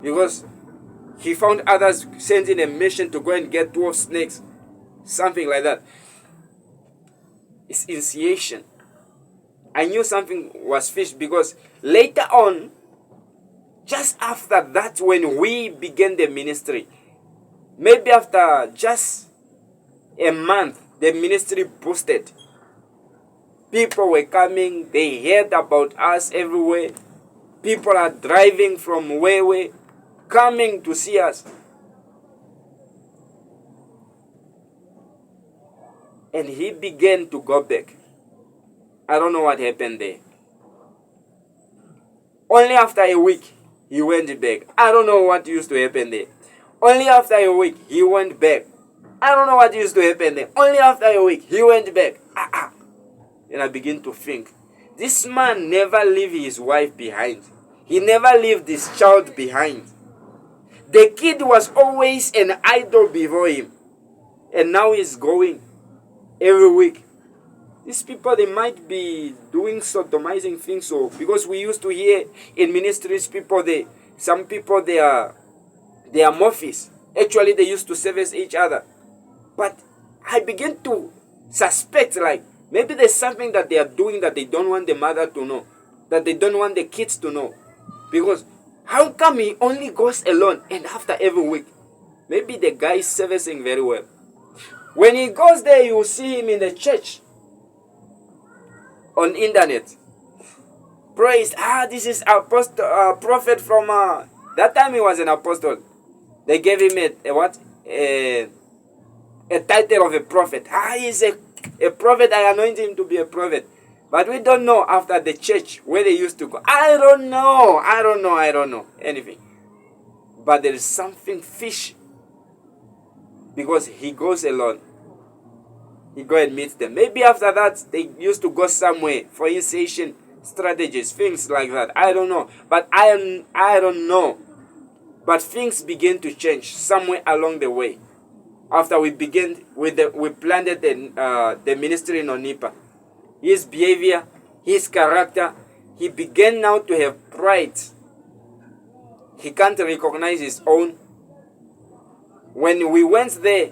because he found others sending a mission to go and get 12 snakes, something like that. It's initiation. I knew something was fished because later on, just after that, when we began the ministry, maybe after just a month, the ministry boosted. People were coming, they heard about us everywhere. People are driving from way coming to see us. And he began to go back. I don't know what happened there. Only after a week, he went back. I don't know what used to happen there. Only after a week, he went back. I don't know what used to happen there. Only after a week, he went back. And I begin to think, this man never leave his wife behind. He never left his child behind. The kid was always an idol before him. And now he's going every week. These people, they might be doing sodomizing things. So, because we used to hear in ministries, some people, they are morphists. Actually, they used to service each other. But I begin to suspect, like, maybe there's something that they are doing that they don't want the mother to know, that they don't want the kids to know. Because how come he only goes alone and after every week? Maybe the guy is servicing very well. When he goes there, you will see him in the church, on internet. Praised. This is apostle, prophet from, that time he was an apostle. They gave him a title of a prophet. He's a prophet. I anointed him to be a prophet. But we don't know after the church where they used to go. I don't know anything. But there is something fishy. Because he goes alone. He go and meets them. Maybe after that, they used to go somewhere for initiation strategies, things like that. I don't know. But I don't know. But things begin to change somewhere along the way. After we planted the ministry in Onipa. His behavior, his character, he began now to have pride. He can't recognize his own. When we went there,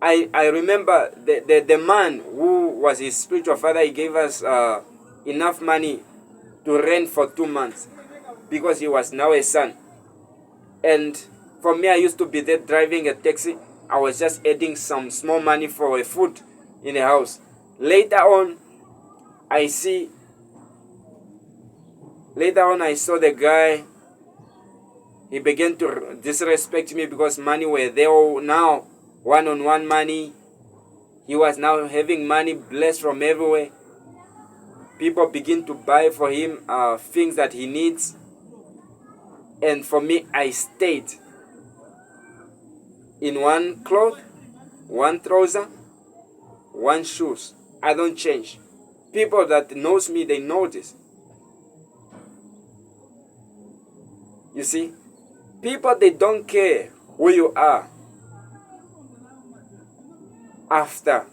I remember the man who was his spiritual father, he gave us enough money to rent for 2 months because he was now a son. And for me, I used to be there driving a taxi. I was just adding some small money for food in the house. Later on, I saw the guy. He began to disrespect me because money were there now. One-on-one money. He was now having money blessed from everywhere. People begin to buy for him things that he needs. And for me, I stayed in one cloth, one trouser, one shoes. I don't change. People that knows me, they know this. You see, people, they don't care who you are after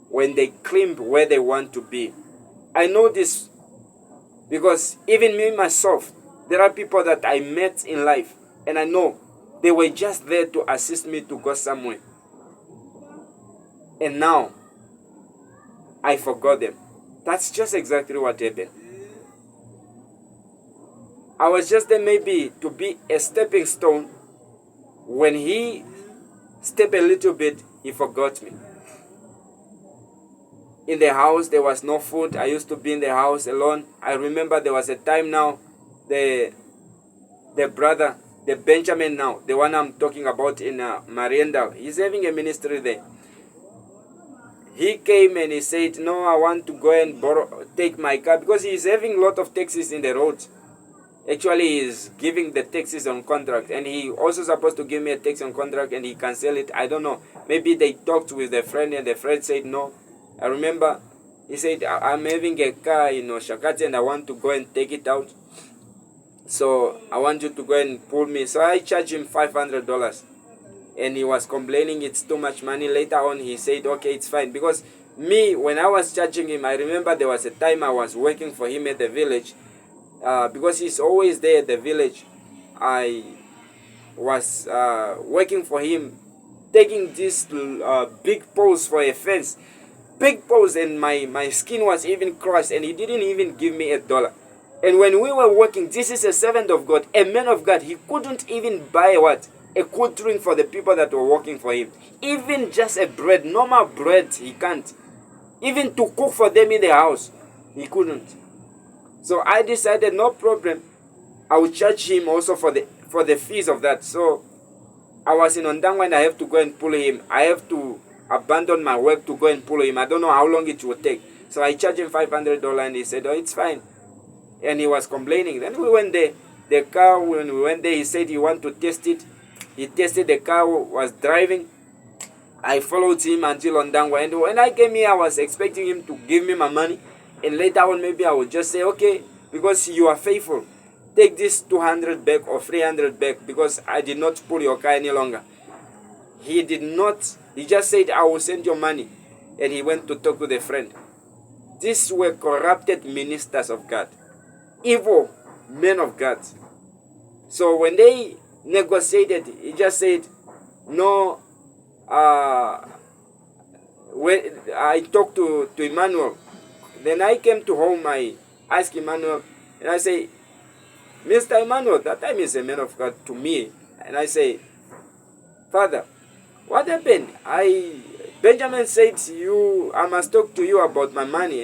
when they climb where they want to be. I know this because even me myself, there are people that I met in life and I know they were just there to assist me to go somewhere. And now, I forgot them. That's just exactly what happened. I was just there maybe to be a stepping stone. When he stepped a little bit, he forgot me. In the house, there was no food. I used to be in the house alone. I remember there was a time now, the brother, the Benjamin now, the one I'm talking about in Mariendal, he's having a ministry there. He came and he said, no, I want to go and take my car because he's having a lot of taxis in the road. Actually, he's giving the taxis on contract and he also supposed to give me a taxi on contract and he canceled it. I don't know. Maybe they talked with the friend and the friend said no. I remember he said, I'm having a car in Oshakati and I want to go and take it out. So I want you to go and pull me. So I charged him $500. And he was complaining it's too much money. Later on, he said, okay, it's fine. Because me, when I was charging him, I remember there was a time I was working for him at the village. Because he's always there at the village. I was working for him, taking this big pose for a fence, big pose, and my skin was even crushed, and he didn't even give me $1. And when we were working, this is a servant of God, a man of God. He couldn't even buy what? A cold drink for the people that were working for him. Even just a bread, normal bread, he can't. Even to cook for them in the house, he couldn't. So I decided, no problem, I will charge him also for the fees of that. So I was in Ondangwa and I have to go and pull him. I have to abandon my work to go and pull him. I don't know how long it will take. So I charged him $500 and he said, oh, it's fine. And he was complaining. Then we went there. The car, when we went there, he said he wanted to test it. He tested the car, was driving. I followed him until Ondangwa. And when I came here, I was expecting him to give me my money. And later on, maybe I would just say, okay, because you are faithful, take this 200 back or 300 back, because I did not pull your car any longer. He did not. He just said, I will send your money. And he went to talk to the friend. These were corrupted ministers of God, evil men of God. So when they negotiated, he just said, no, when I talked to Emmanuel. Then I came to home, I asked Emmanuel, and I say, Mr. Emmanuel, that time is a man of God to me. And I say, Father, what happened? Benjamin said, I must talk to you about my money.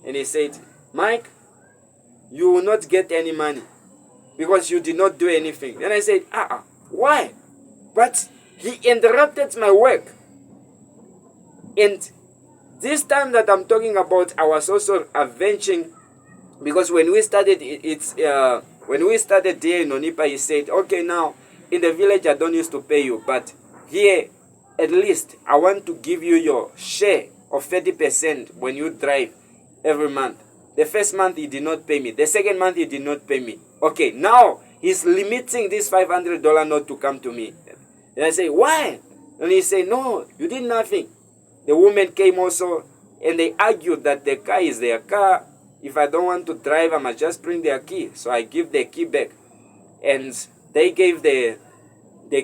And he said, Mike, you will not get any money because you did not do anything. Then I said, why? But he interrupted my work. And this time that I'm talking about, I was also avenging, because when we started when we started there in Onipa, he said, okay, now in the village I don't used to pay you, but here at least I want to give you your share of 30% when you drive every month. The first month he did not pay me. The second month he did not pay me. Okay, now he's limiting this $500 note to come to me. And I say, why? And he said, no, you did nothing. The woman came also, and they argued that the car is their car. If I don't want to drive, I must just bring their key. So I give the key back. And they gave the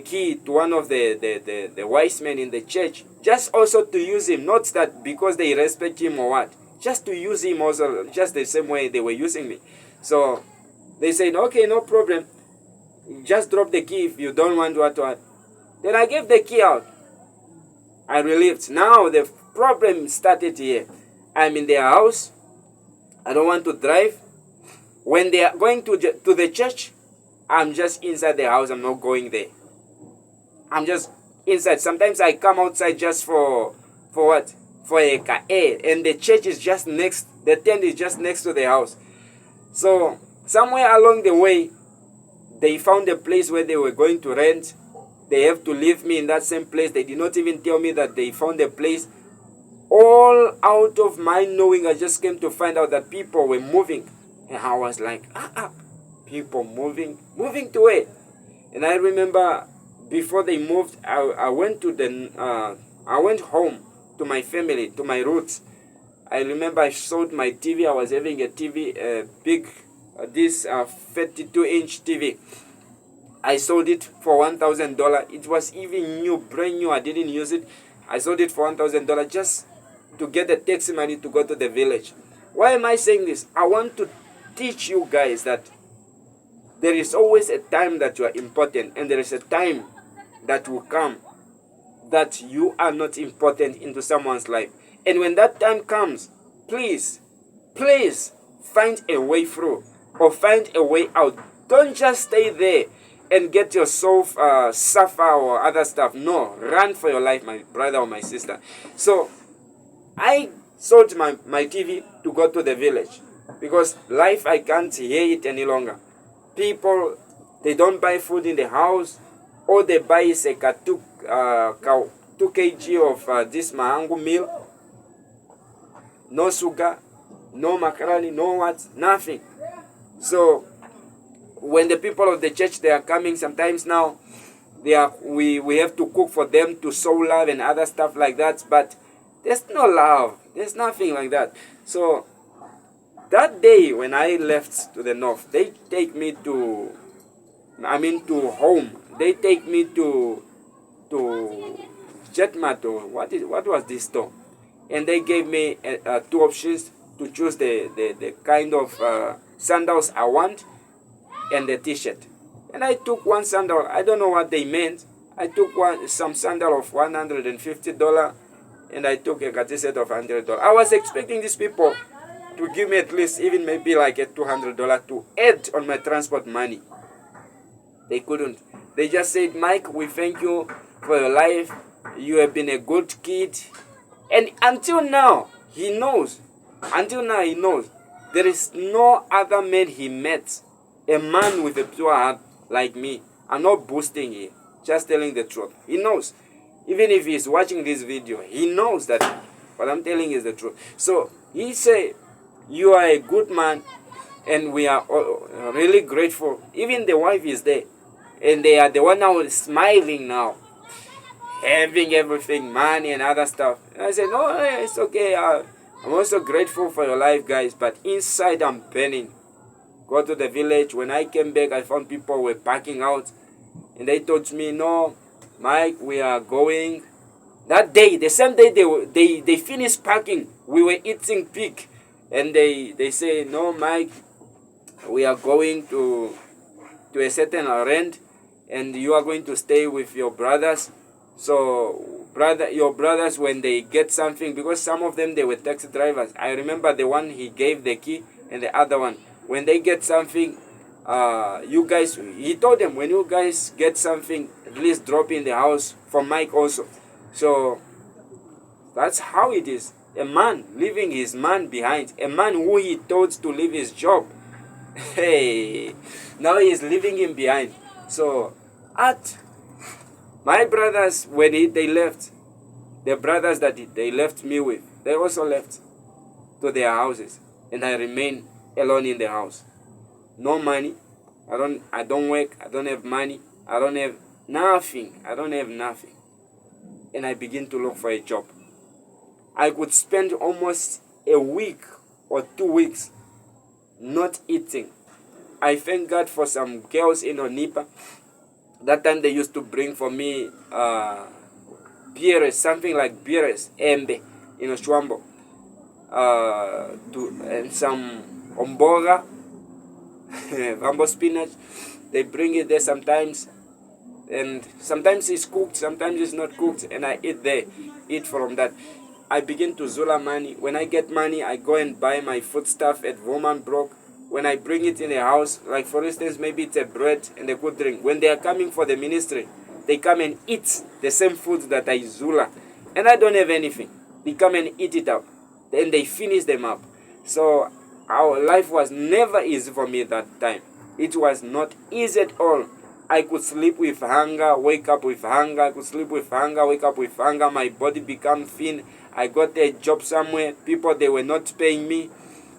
key to one of the wise men in the church, just also to use him. Not that because they respect him or what. Just to use him also, just the same way they were using me. So they said, okay, no problem. Just drop the key if you don't want what. Then I gave the key out. I relieved. Now the problem started here. I'm in their house. I don't want to drive. When they are going to the church, I'm just inside the house. I'm not going there. I'm just inside. Sometimes I come outside just for what? For a air. And the church is just next. The tent is just next to the house. So somewhere along the way, they found a place where they were going to rent. They have to leave me in that same place. They did not even tell me that they found a place. All out of my knowing, I just came to find out that people were moving. And I was like, people moving to where? And I remember before they moved, I went home to my family, to my roots. I remember I sold my TV. I was having a TV, big, this 32-inch TV. I sold it for $1,000. It was even new, brand new. I didn't use it. I sold it for $1,000 just to get the taxi money to go to the village. Why am I saying this? I want to teach you guys that there is always a time that you are important, and there is a time that will come that you are not important into someone's life. And when that time comes, please find a way through or find a way out. Don't just stay there and get yourself suffer or other stuff. No, run for your life, my brother or my sister. So I sold my TV to go to the village because life, I can't hear it any longer. People, they don't buy food in the house. All they buy is a 2 kg of this mahangu meal. No sugar, no macaroni, no what, nothing. So when the people of the church, they are coming, sometimes now we have to cook for them to show love and other stuff like that, but there's no love, there's nothing like that. So that day when I left to the north, they take me to to home. They take me to Jetmat, or what was this store? And they gave me two options to choose the kind of sandals I want and the t-shirt. And I took one sandal. I don't know what they meant. I took some sandal of $150, and I took a Cartier set of $100. I was expecting these people to give me at least even maybe like a $200 to add on my transport money. They couldn't. They just said, Mike, we thank you for your life. You have been a good kid. And until now, he knows. Until now, he knows. There is no other man he met, a man with a pure heart like me. I'm not boasting here, just telling the truth. He knows. Even if he's watching this video, he knows that what I'm telling is the truth. So he said, you are a good man, and we are really grateful. Even the wife is there, and they are the one now smiling now, having everything, money and other stuff. And I said, no, it's okay. I'm also grateful for your life, guys, but inside I'm burning. Go to the village. When I came back, I found people were packing out, and they told me, no, Mike, we are going. That day, the same day they finished packing, we were eating pig, and they say, no, Mike, we are going to a certain errand, and you are going to stay with your brothers. So your brothers, when they get something, because some of them, they were taxi drivers. I remember the one, he gave the key, and the other one, when they get something, you guys, he told them, when you guys get something, at least drop in the house for Mike also. So that's how it is. A man leaving his man behind, a man who he told to leave his job. Hey, now he is leaving him behind. So my brothers, when they left, the brothers that they left me with, they also left to their houses, and I remain alone in the house. No money. I don't work. I don't have money. I don't have nothing. I don't have nothing. And I begin to look for a job. I could spend almost a week or 2 weeks not eating. I thank God for some girls in Onipa. That time they used to bring for me beers, something like beers, embe, in Oshwambo, and some omboga, rambo spinach. They bring it there sometimes, and sometimes it's cooked, sometimes it's not cooked, and I eat there, eat from that. I begin to zula money. When I get money, I go and buy my foodstuff at Womanbrook. When I bring it in the house, like for instance, maybe it's a bread and a good drink. When they are coming for the ministry, they come and eat the same food that I zula. And I don't have anything. They come and eat it up. Then they finish them up. So our life was never easy for me that time. It was not easy at all. I could sleep with hunger, wake up with hunger. I could sleep with hunger, wake up with hunger. My body became thin. I got a job somewhere. People, they were not paying me.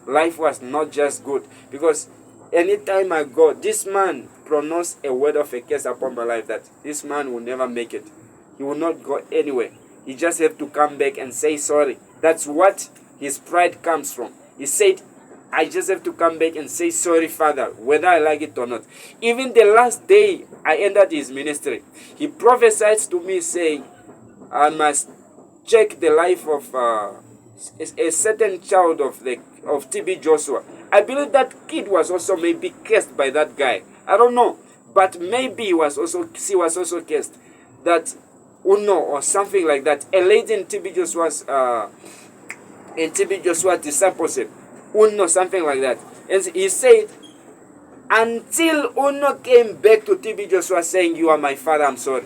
Life was not just good. Because anytime I go, this man pronounced a word of a curse upon my life that this man will never make it. He will not go anywhere. He just have to come back and say sorry. That's what his pride comes from. He said, I just have to come back and say sorry, Father, whether I like it or not. Even the last day I entered his ministry, he prophesied to me saying, I must check the life of a certain child of TB Joshua. I believe that kid was also maybe cursed by that guy. I don't know. But maybe she was also cursed. That Uno or something like that. A lady in TB Joshua's discipleship. Uno, something like that. And he said, until Uno came back to TB Joshua saying, you are my father, I'm sorry.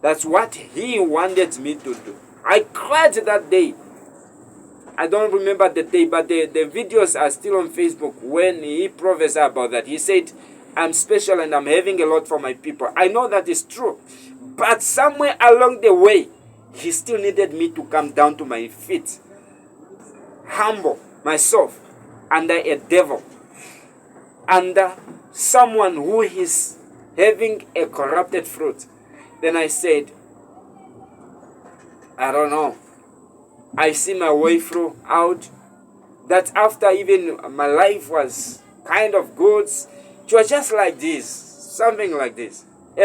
That's what he wanted me to do. I cried that day. I don't remember the day, but the videos are still on Facebook when he prophesied about that. He said, I'm special and I'm having a lot for my people. I know that is true. But somewhere along the way, he still needed me to come down to my feet. Humble myself under a devil. Under someone who is having a corrupted fruit. Then I said, I don't know. I see my way through out. That after even my life was kind of good, it was just like this. something like this.